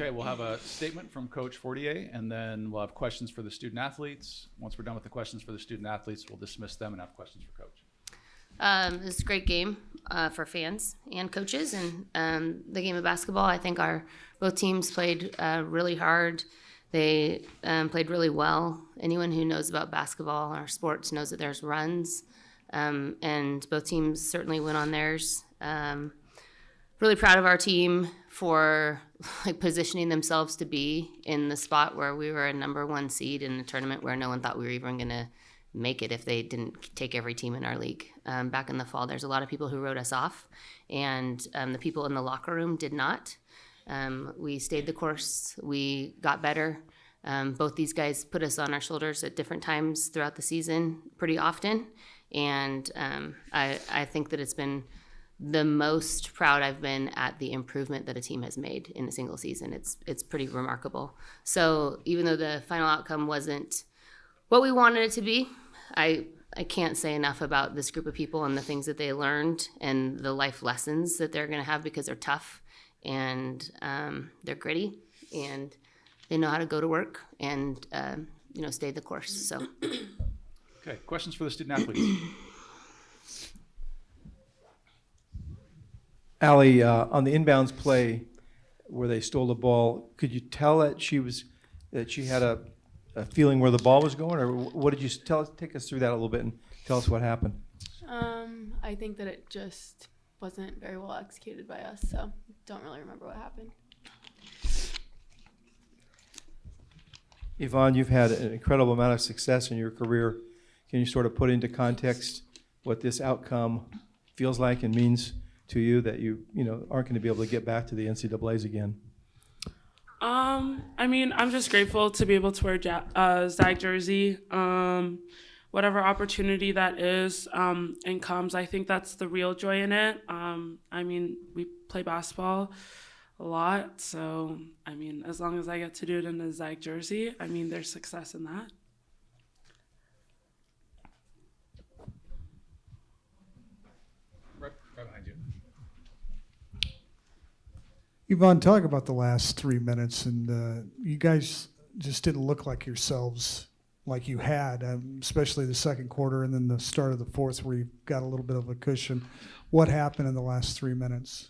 Okay, we'll have a statement from Coach Fortier, and then we'll have questions for the student athletes. Once we're done with the questions for the student athletes, we'll dismiss them and have questions for Coach. It was a great game for fans and coaches, and the game of basketball. I think both teams played really hard. They played really well. Anyone who knows about basketball or sports knows that there's runs, and both teams certainly went on theirs. Really proud of our team for positioning themselves to be in the spot where we were a number one seed in a tournament where no one thought we were even going to make it if they didn't take every team in our league. Back in the fall, there's a lot of people who wrote us off, and the people in the locker room did not. We stayed the course. We got better. Both these guys put us on our shoulders at different times throughout the season pretty often, and I think that it's been the most proud I've been at the improvement that a team has made in a single season. It's pretty remarkable. So even though the final outcome wasn't what we wanted it to be, I can't say enough about this group of people and the things that they learned and the life lessons that they're going to have because they're tough and they're gritty and they know how to go to work and stay the course. So, okay, questions for the student athletes. Allie, on the inbounds play where they stole the ball, could you tell that she had a feeling where the ball was going, or what did you tell us? Take us through that a little bit and tell us what happened. I think that it just wasn't very well executed by us, so don't really remember what happened. Yvonne, you've had an incredible amount of success in your career. Can you sort of put into context what this outcome feels like and means to you that you aren't going to be able to get back to the NCAAs again? I'm just grateful to be able to wear Zag jersey. Whatever opportunity that is and comes, I think that's the real joy in it. We play basketball a lot, so as long as I get to do it in a Zag jersey, there's success in that. Right behind you. Yvonne, talk about the last 3 minutes, and you guys just didn't look like yourselves like you had, especially the second quarter and then the start of the fourth where you got a little bit of a cushion. What happened in the last 3 minutes?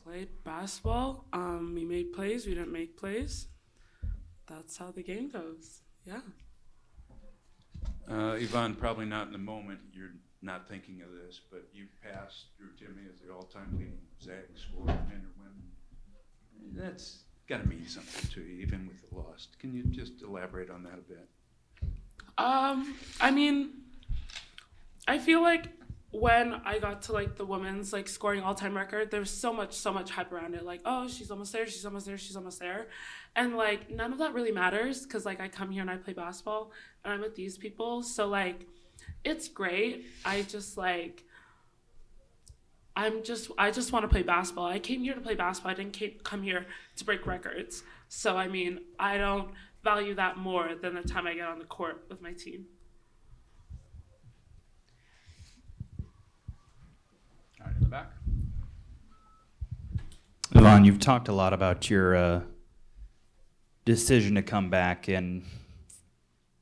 Played basketball. We made plays. We didn't make plays. That's how the game goes. Yeah. Yvonne, probably not in the moment. You're not thinking of this, but you passed Drew Timmy as the all-time leading Zag scorer, men or women. That's got to mean something to you, even with the loss. Can you just elaborate on that a bit? I feel like when I got to the women's scoring all-time record, there was so much hype around it. Oh, she's almost there, she's almost there, she's almost there. And none of that really matters because I come here and I play basketball and I'm with these people. So it's great. I just want to play basketball. I came here to play basketball. I didn't come here to break records. So I don't value that more than the time I get on the court with my team. All right, in the back. Yvonne, you've talked a lot about your decision to come back and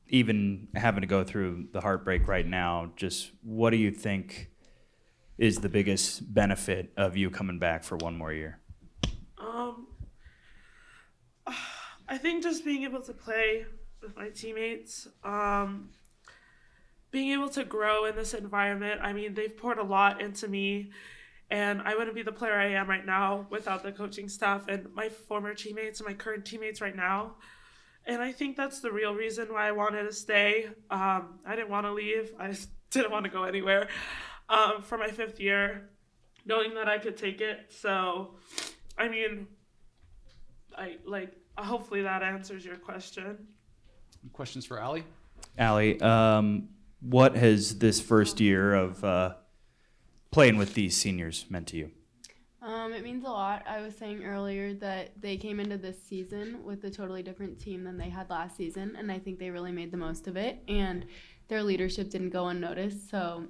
even having to go through the heartbreak right now. Just what do you think is the biggest benefit of you coming back for one more year? I think just being able to play with my teammates, being able to grow in this environment. They've poured a lot into me, and I wouldn't be the player I am right now without the coaching staff and my former teammates and my current teammates right now. And I think that's the real reason why I wanted to stay. I didn't want to leave. I just didn't want to go anywhere for my fifth year, knowing that I could take it. So, hopefully that answers your question. Questions for Allie? Allie, what has this first year of playing with these seniors meant to you? It means a lot. I was saying earlier that they came into this season with a totally different team than they had last season, and I think they really made the most of it, and their leadership didn't go unnoticed. So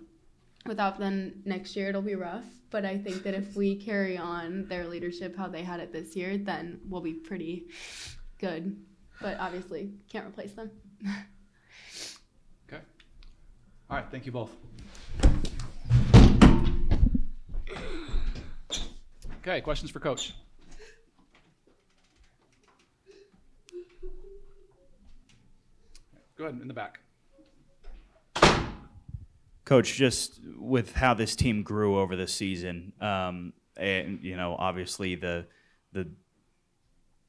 without them next year, it'll be rough. But I think that if we carry on their leadership how they had it this year, then we'll be pretty good. But obviously, can't replace them. Okay. All right, thank you both. Okay, questions for Coach? Go ahead, in the back. Coach, just with how this team grew over the season, and obviously the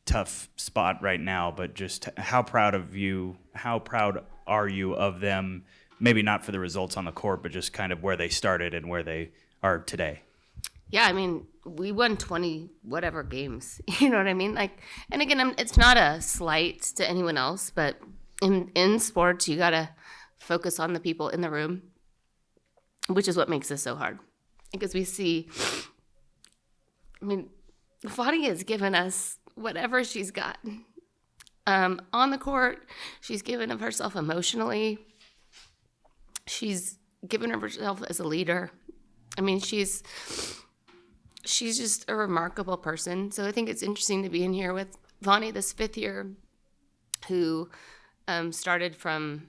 tough spot right now, but just how proud are you of them? Maybe not for the results on the court, but just kind of where they started and where they are today. Yeah, I mean, we won 20 whatever games. You know what I mean? Like, and again, it's not a slight to anyone else, but in sports, you gotta focus on the people in the room, which is what makes this so hard. Because we see, I mean, Fortier has given us whatever she's got. On the court, she's given of herself emotionally. She's given of herself as a leader. I mean, she's just a remarkable person. So I think it's interesting to be in here with Vonnie, this fifth year, who started from,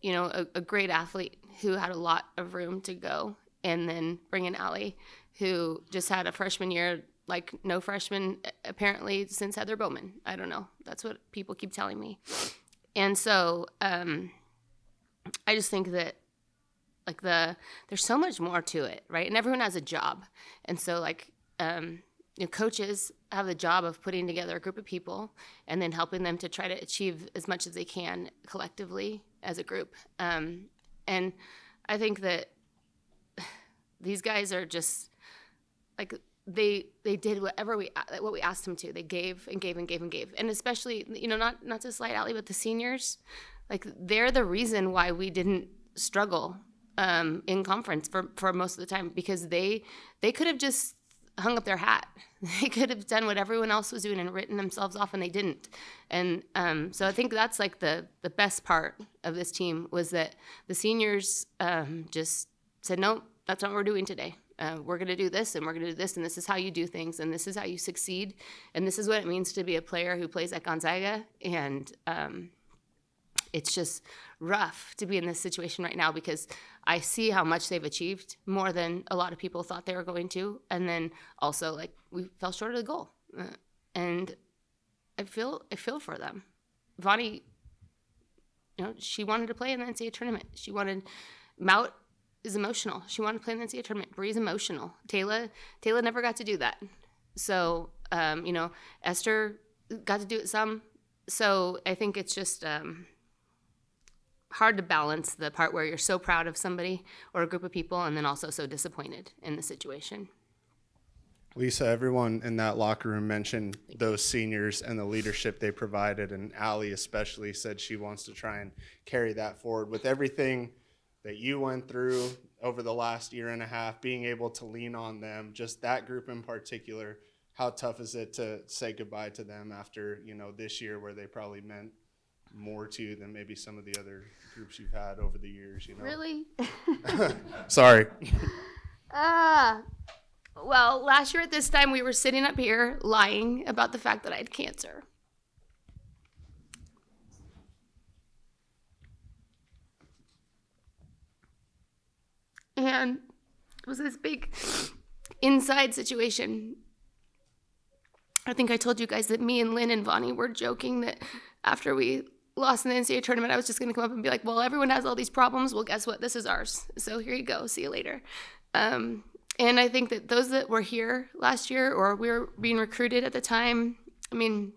a great athlete who had a lot of room to go, and then bring in Allie, who just had a freshman year like no freshman apparently since Heather Bowman. I don't know. That's what people keep telling me. And so I just think that there's so much more to it, right? And everyone has a job. And so coaches have the job of putting together a group of people and then helping them to try to achieve as much as they can collectively as a group. And I think that these guys are just like, they did what we asked them to. They gave and gave and gave and gave. And especially, not to slight Allie, but the seniors, like, they're the reason why we didn't struggle in conference for most of the time, because they could have just hung up their hat. They could have done what everyone else was doing and written themselves off, and they didn't. And so I think that's like the best part of this team, was that the seniors just said, no, that's not what we're doing today. We're going to do this, and we're going to do this, and this is how you do things, and this is how you succeed, and this is what it means to be a player who plays at Gonzaga. And it's just rough to be in this situation right now, because I see how much they've achieved, more than a lot of people thought they were going to, and then also, like, we fell short of the goal, and I feel for them. Vonnie, she wanted to play in the NCAA tournament. She wanted Mout is emotional. She wanted to play in the NCAA tournament. Bree's emotional. Taylor never got to do that. So, Esther got to do it some. So I think it's just hard to balance the part where you're so proud of somebody or a group of people, and then also so disappointed in the situation. Lisa, everyone in that locker room mentioned those seniors and the leadership they provided, and Allie especially said she wants to try and carry that forward. With everything that you went through over the last year and a half, being able to lean on them, just that group in particular, how tough is it to say goodbye to them after, this year, where they probably meant more to you than maybe some of the other groups you've had over the years, Really? Sorry. Well, last year at this time, we were sitting up here lying about the fact that I had cancer. And it was this big inside situation. I think I told you guys that me and Lynn and Vonnie were joking that after we lost in the NCAA tournament, I was just going to come up and be like, well, everyone has all these problems. Well, guess what? This is ours. So here you go. See you later. And I think that those that were here last year, or we were being recruited at the time, I mean,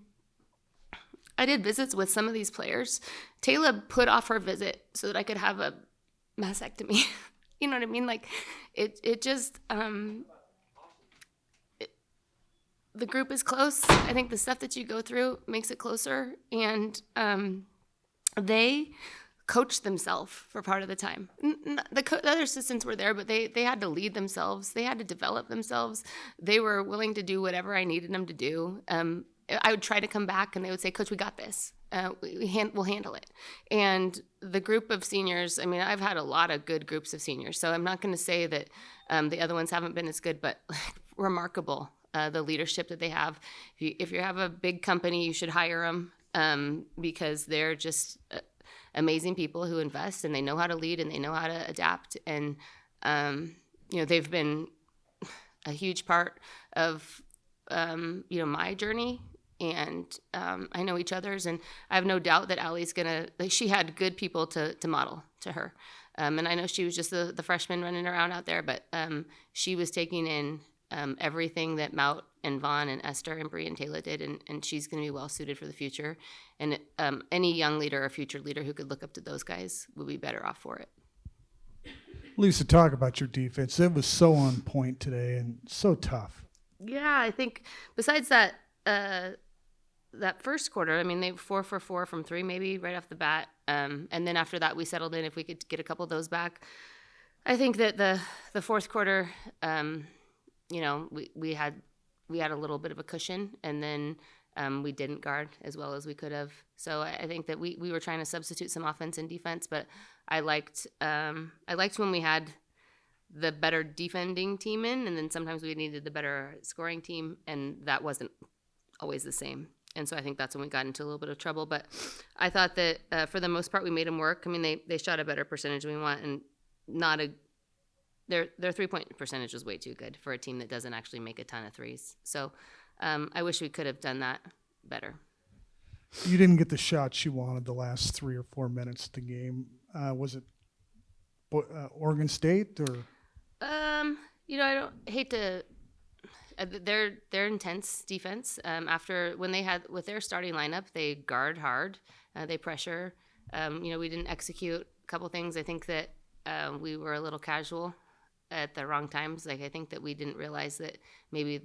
I did visits with some of these players. Taylor put off her visit so that I could have a mastectomy. You know what I mean? Like, it just, the group is close. I think the stuff that you go through makes it closer. And they coached themselves for part of the time. The other assistants were there, but they had to lead themselves. They had to develop themselves. They were willing to do whatever I needed them to do. I would try to come back, and they would say, Coach, we got this. we'll handle it. And the group of seniors, I mean, I've had a lot of good groups of seniors, so I'm not going to say that the other ones haven't been as good, but remarkable, the leadership that they have. If you have a big company, you should hire them because they're just amazing people who invest, and they know how to lead, and they know how to adapt. And, they've been a huge part of, my journey. And I know each other's, and I have no doubt that Allie's she had good people to model to her. And I know she was just the freshman running around out there, but she was taking in everything that Maut and Vaughn and Esther and Bree and Taylor did, and she's going to be well suited for the future. And any young leader or future leader who could look up to those guys would be better off for it. Lisa, talk about your defense. It was so on point today and so tough. Yeah, I think besides that first quarter, I mean, they 4 for 4 from 3 maybe right off the bat. And then after that, we settled in if we could get a couple of those back. I think that the fourth quarter, we had a little bit of a cushion, and then we didn't guard as well as we could have. So I think that we were trying to substitute some offense and defense, but I liked when we had the better defending team in, and then sometimes we needed the better scoring team, and that wasn't always the same. And so I think that's when we got into a little bit of trouble. But I thought that for the most part, we made them work. I mean, they shot a better percentage than we want, and their 3-point percentage was way too good for a team that doesn't actually make a ton of threes. So I wish we could have done that better. You didn't get the shots you wanted the last 3 or 4 minutes of the game. Was it Oregon State or? I don't hate to. Their intense defense. After when they had with their starting lineup, they guard hard, they pressure. We didn't execute a couple things. I think that we were a little casual at the wrong times. Like I think that we didn't realize that maybe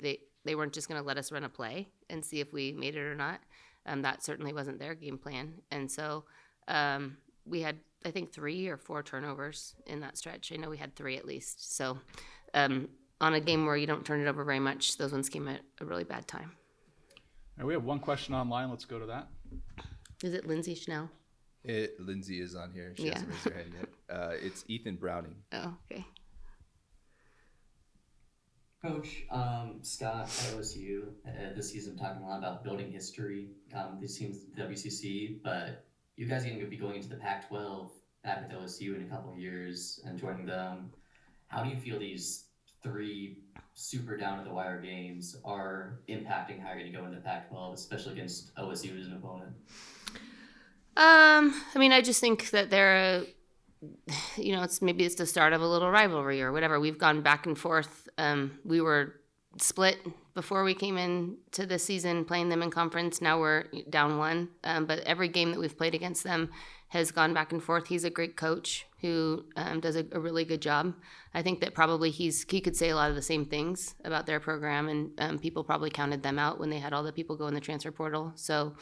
they weren't just going to let us run a play and see if we made it or not. That certainly wasn't their game plan. And so we had, I think, 3 or 4 turnovers in that stretch. I know we had 3 at least. So on a game where you don't turn it over very much, those ones came at a really bad time. All right, we have one question online. Let's go to that. Is it Lindsay Schnell? Lindsay is on here. She Yeah. hasn't raised her hand yet. It's Ethan Browning. Oh, okay. Coach, Scott at OSU this season talking a lot about building history. These teams, WCC, but you guys are going to be going into the Pac-12 back with OSU in a couple of years and joining them. How do you feel these 3 super down-to-the-wire games are impacting how you're going to go into Pac-12, especially against OSU as an opponent? I just think that they're it's the start of a little rivalry or whatever. We've gone back and forth. We were split before we came into the season playing them in conference. Now we're down 1. But every game that we've played against them has gone back and forth. He's a great coach who does a really good job. I think that probably he could say a lot of the same things about their program, and people probably counted them out when they had all the people go in the transfer portal. So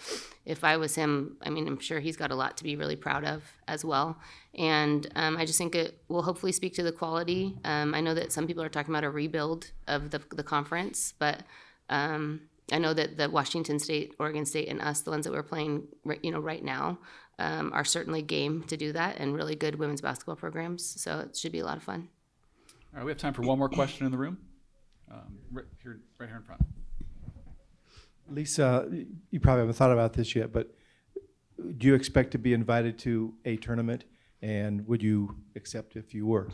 if I was him, I'm sure he's got a lot to be really proud of as well. And I just think it will hopefully speak to the quality. I know that some people are talking about a rebuild of the conference, but I know that the Washington State, Oregon State, and us, the ones that we're playing right now, are certainly game to do that, and really good women's basketball programs. So it should be a lot of fun. All right, we have time for one more question in the room. Right here in front. Lisa, you probably haven't thought about this yet, but do you expect to be invited to a tournament, and would you accept if you were?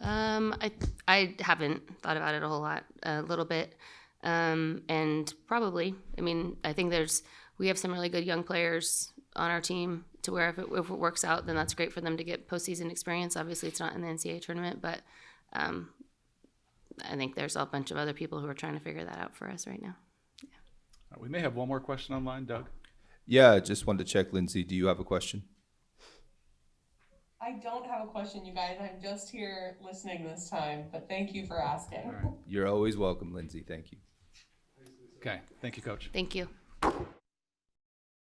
I haven't thought about it a whole lot, a little bit, and probably. I think we have some really good young players on our team to where if it works out, then that's great for them to get postseason experience. Obviously, it's not in the NCAA tournament, but I think there's a bunch of other people who are trying to figure that out for us right now. Yeah. We may have one more question online, Doug. Yeah, just wanted to check, Lindsay, do you have a question? I don't have a question, you guys. I'm just here listening this time, but thank you for asking. All right. You're always welcome, Lindsay. Thank you. Okay, thank you, Coach. Thank you.